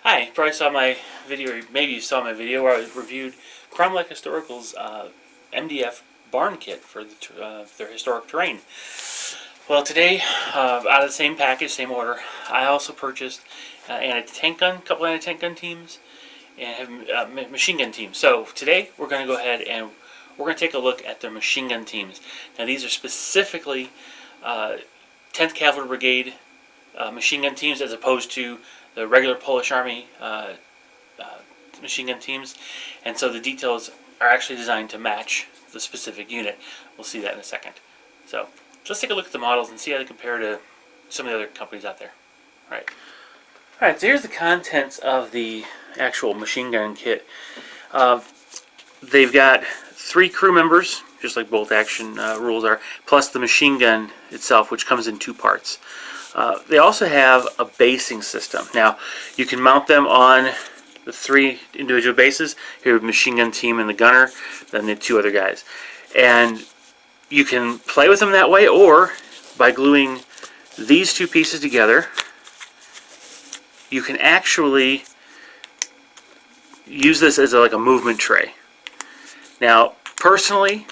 Hi, you probably saw my video, or maybe you saw my video where I reviewed Kromlech Historical's MDF barn kit for their historic terrain. Well, today, out of the same package, same order, I also purchased anti-tank gun, a couple anti-tank gun teams, and have machine gun teams. So today, we're going to go ahead and we're going to take a look at their machine gun teams. Now, these are specifically 10th Cavalry Brigade machine gun teams, as opposed to the regular Polish Army machine gun teams, and so the details are actually designed to match the specific unit. We'll see that in a second. So let's take a look at the models and see how they compare to some of the other companies out there. All right, so here's the contents of the actual machine gun kit. They've got 3 crew members, just like bolt action rules are, plus the machine gun itself, which comes in 2 parts. They also have a basing system. Now, you can mount them on the 3 individual bases. Here, the machine gun team and the gunner, then the 2 other guys. And you can play with them that way, or by gluing these 2 pieces together, you can actually use this as like a movement tray. Now, personally,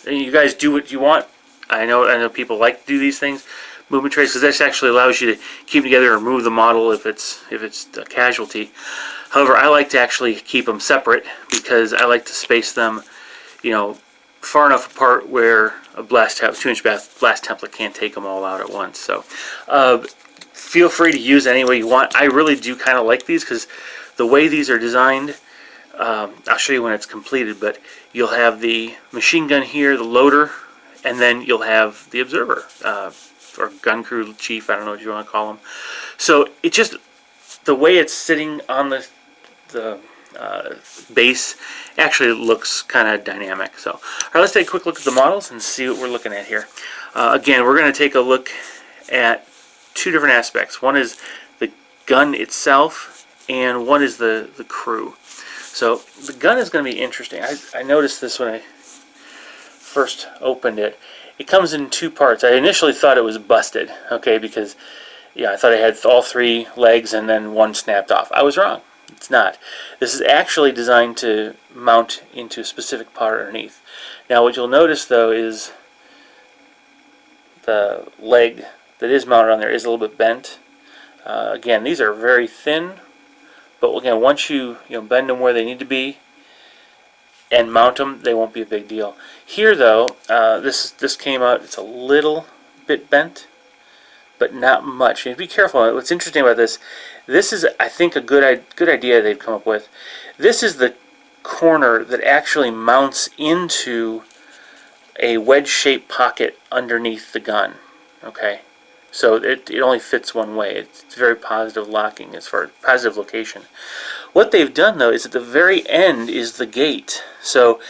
you guys do what you want. I know people like to do these things, movement trays, because this actually allows you to keep them together and move the model if it's a casualty. However, I like to actually keep them separate because I like to space them, far enough apart where a 2-inch blast template can't take them all out at once. So feel free to use any way you want. I really do kind of like these because the way these are designed, I'll show you when it's completed, but you'll have the machine gun here, the loader, and then you'll have the observer, or gun crew chief, I don't know what you want to call them. So it just, the way it's sitting on the base actually looks kind of dynamic. So, all right, let's take a quick look at the models and see what we're looking at here. Again, we're going to take a look at 2 different aspects. One is the gun itself, and one is the crew. So the gun is going to be interesting. I noticed this when I first opened it. It comes in 2 parts. I initially thought it was busted, okay, because I thought it had all 3 legs and then one snapped off. I was wrong. It's not. This is actually designed to mount into a specific part underneath. Now, what you'll notice though is the leg that is mounted on there is a little bit bent. Again, these are very thin, but again, once you bend them where they need to be and mount them, they won't be a big deal. Here though, this came out, it's a little bit bent, but not much. You have to be careful. What's interesting about this is, I think, a good idea they've come up with. This is the corner that actually mounts into a wedge-shaped pocket underneath the gun. Okay, so it only fits one way. It's very positive locking as far as positive location. What they've done though is at the very end is the gate. So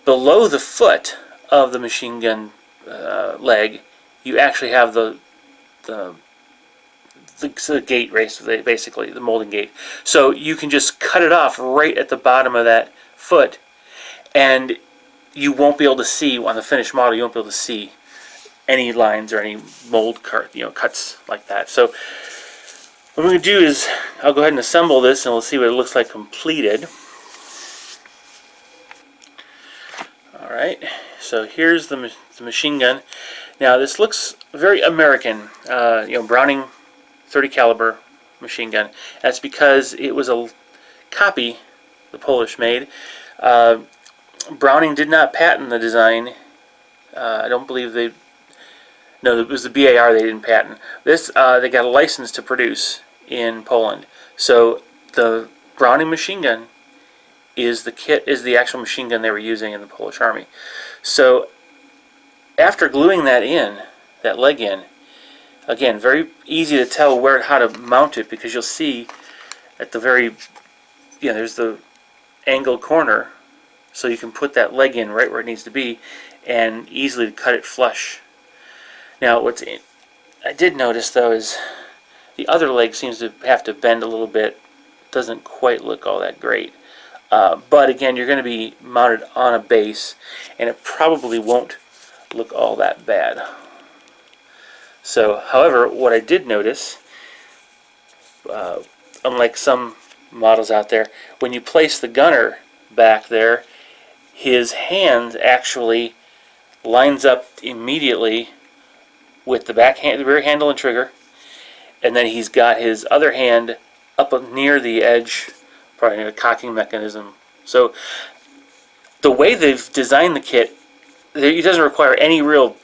below the foot of the machine gun leg, you actually have the gate race, basically the molding gate. So you can just cut it off right at the bottom of that foot, and you won't be able to see on the finished model. You won't be able to see any lines or any mold cuts like that. So what we're going to do is I'll go ahead and assemble this, and we'll see what it looks like completed. All right. So here's the machine gun. Now this looks very American. Browning 30 caliber machine gun. That's because it was a copy the Polish made. Browning did not patent the design. I don't believe they. No, it was the BAR they didn't patent. This they got a license to produce in Poland. So the Browning machine gun is the actual machine gun they were using in the Polish Army. So after gluing that leg in, again, very easy to tell how to mount it, because you'll see at the very, there's the angled corner, so you can put that leg in right where it needs to be and easily cut it flush. Now, I did notice though is the other leg seems to have to bend a little bit. Doesn't quite look all that great. But again, you're going to be mounted on a base, and it probably won't look all that bad. So, however, what I did notice, unlike some models out there, when you place the gunner back there, his hand actually lines up immediately with the the rear handle and trigger, and then he's got his other hand up near the edge, probably near the cocking mechanism. So the way they've designed the kit, it doesn't require any real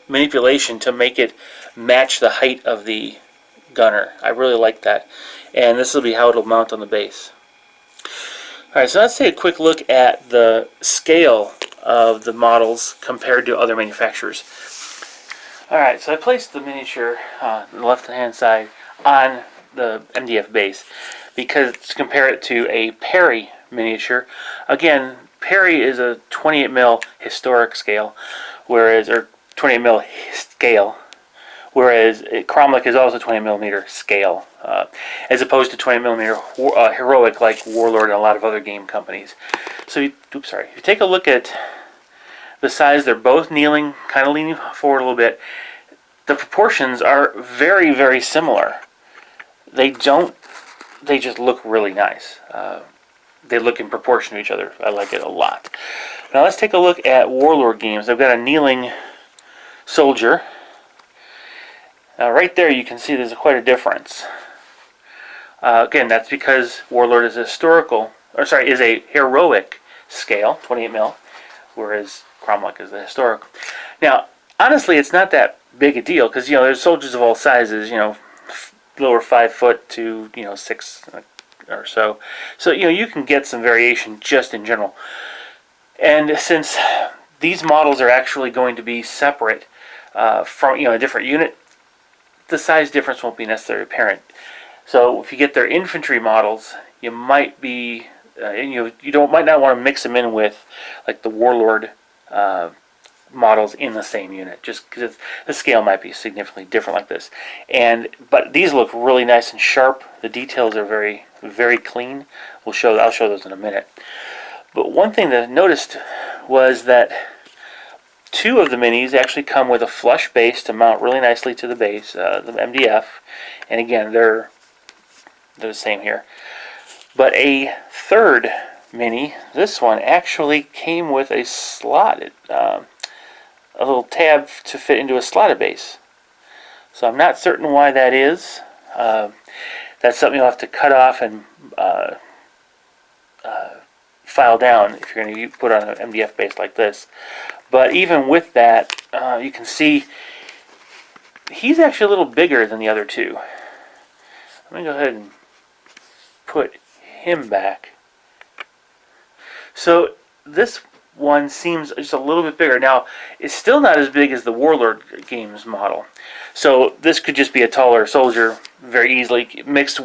manipulation to make it match the height of the gunner. I really like that. And this will be how it'll mount on the base. Alright, so let's take a quick look at the scale of the models compared to other manufacturers. Alright, so I placed the miniature on the left hand side on the MDF base because to compare it to a Perry miniature. Again, Perry is a 28mm historic scale, whereas, or 28mm scale, whereas Kromlech is also 20mm scale, as opposed to 20mm heroic like Warlord and a lot of other game companies. So, if you take a look at the size, they're both kneeling, kind of leaning forward a little bit. The proportions are very, very similar. They just look really nice. They look in proportion to each other. I like it a lot. Now let's take a look at Warlord games. I've got a kneeling soldier. Now right there you can see there's quite a difference. Again, that's because Warlord is is a heroic scale, 28mm, whereas Kromlech is the historic. Now, honestly, it's not that big a deal because there's soldiers of all sizes. Lower 5 foot to 6 or so. So you can get some variation just in general. And since these models are actually going to be separate from a different unit, the size difference won't be necessarily apparent. So if you get their infantry models, you might be might not want to mix them in with like the Warlord models in the same unit, just because the scale might be significantly different like this. But these look really nice and sharp. The details are very, very clean. I'll show those in a minute. But one thing that I noticed was that two of the minis actually come with a flush base to mount really nicely to the base, the MDF, and again they're the same here. But a third mini, this one, actually came with a slotted, a little tab to fit into a slotted base. So I'm not certain why that is. That's something you'll have to cut off and file down if you're going to put on an MDF base like this. But even with that, you can see he's actually a little bigger than the other two. Let me go ahead and put him back. So this one seems just a little bit bigger. Now, it's still not as big as the Warlord Games model. So this could just be a taller soldier very easily. Would mix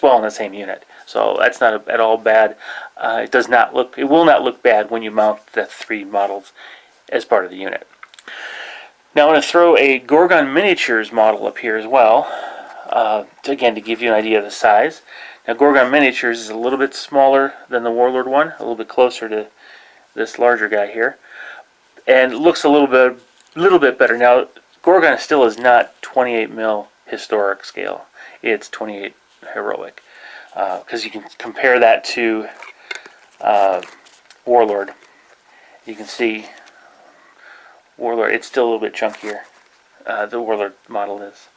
well in the same unit. So that's not at all bad. It will not look bad when you mount the three models as part of the unit. Now I'm going to throw a Gorgon Miniatures model up here as well. Again, to give you an idea of the size. Now Gorgon Miniatures is a little bit smaller than the Warlord one, a little bit closer to this larger guy here, and looks a little bit better. Now Gorgon still is not 28mm historic scale; it's 28 heroic, because you can compare that to Warlord. You can see Warlord; it's still a little bit chunkier. The Warlord model is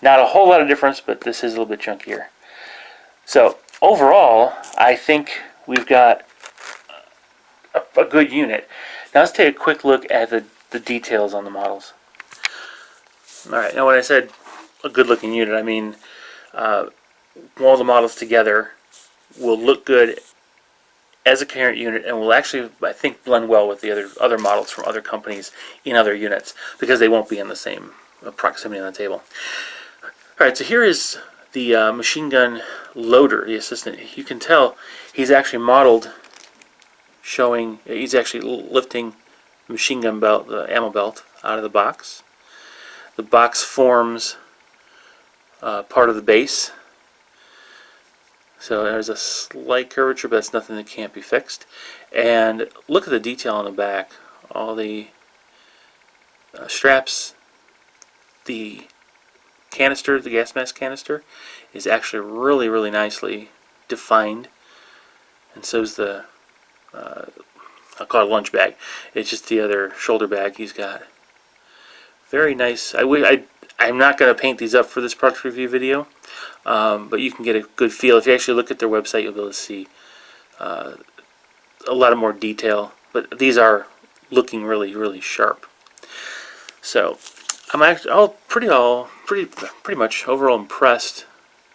not a whole lot of difference, but this is a little bit chunkier. So overall, I think we've got a good unit. Now let's take a quick look at the details on the models. Alright, now when I said a good looking unit, I mean all the models together will look good as a coherent unit and will actually, I think, blend well with the other models from other companies in other units, because they won't be in the same proximity on the table. Alright, so here is the machine gun loader, the assistant. You can tell he's actually modeled showing he's actually lifting the machine gun belt, the ammo belt, out of the box. The box forms part of the base. So there's a slight curvature, but that's nothing that can't be fixed. And look at the detail on the back. All the straps, the canister, the gas mask canister, is actually really, really nicely defined, and so is the I'll call it a lunch bag. It's just the other shoulder bag he's got. Very nice. I'm not going to paint these up for this product review video, but you can get a good feel. If you actually look at their website, you'll be able to see a lot of more detail. But these are looking really, really sharp. So I'm actually pretty much overall impressed.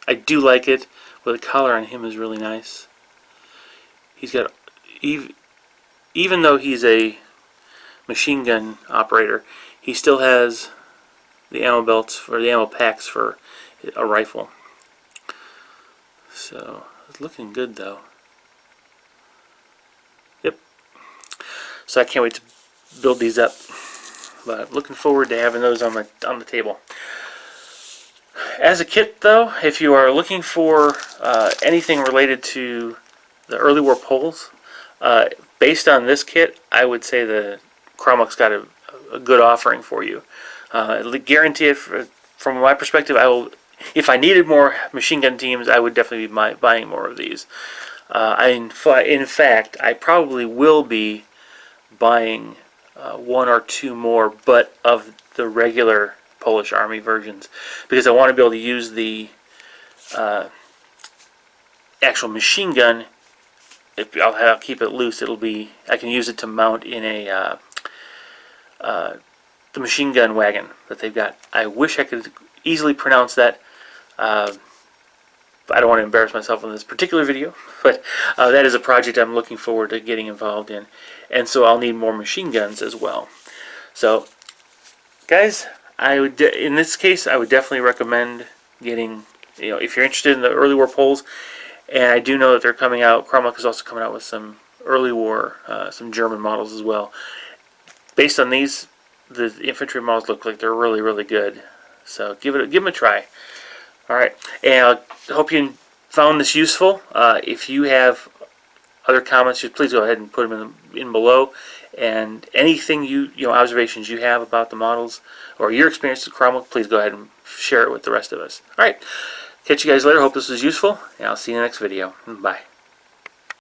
I do like it. Well, the collar on him is really nice. He's got, even though he's a machine gun operator, he still has the ammo belts or the ammo packs for a rifle. So it's looking good though. Yep. So I can't wait to build these up. But I'm looking forward to having those on the table. As a kit though, if you are looking for anything related to the early war poles, based on this kit, I would say the Kromlech's got a good offering for you. I guarantee it. From my perspective, I will. If I needed more machine gun teams, I would definitely be buying more of these. In fact, I probably will be buying one or two more, but of the regular Polish Army versions, because I want to be able to use the actual machine gun. If I'll keep it loose, I can use it to mount in the machine gun wagon that they've got. I wish I could easily pronounce that. I don't want to embarrass myself in this particular video, but that is a project I'm looking forward to getting involved in, and so I'll need more machine guns as well. So, guys, in this case, I would definitely recommend getting, if you're interested in the early war poles, and I do know that they're coming out. Kromlech is also coming out with some early war, some German models as well. Based on these, the infantry models look like they're really, really good. So give them a try. All right, and I hope you found this useful. If you have other comments, just please go ahead and put them in below. And anything observations you have about the models or your experience with Kromlech, please go ahead and share it with the rest of us. All right, catch you guys later. Hope this was useful, and I'll see you in the next video. Bye.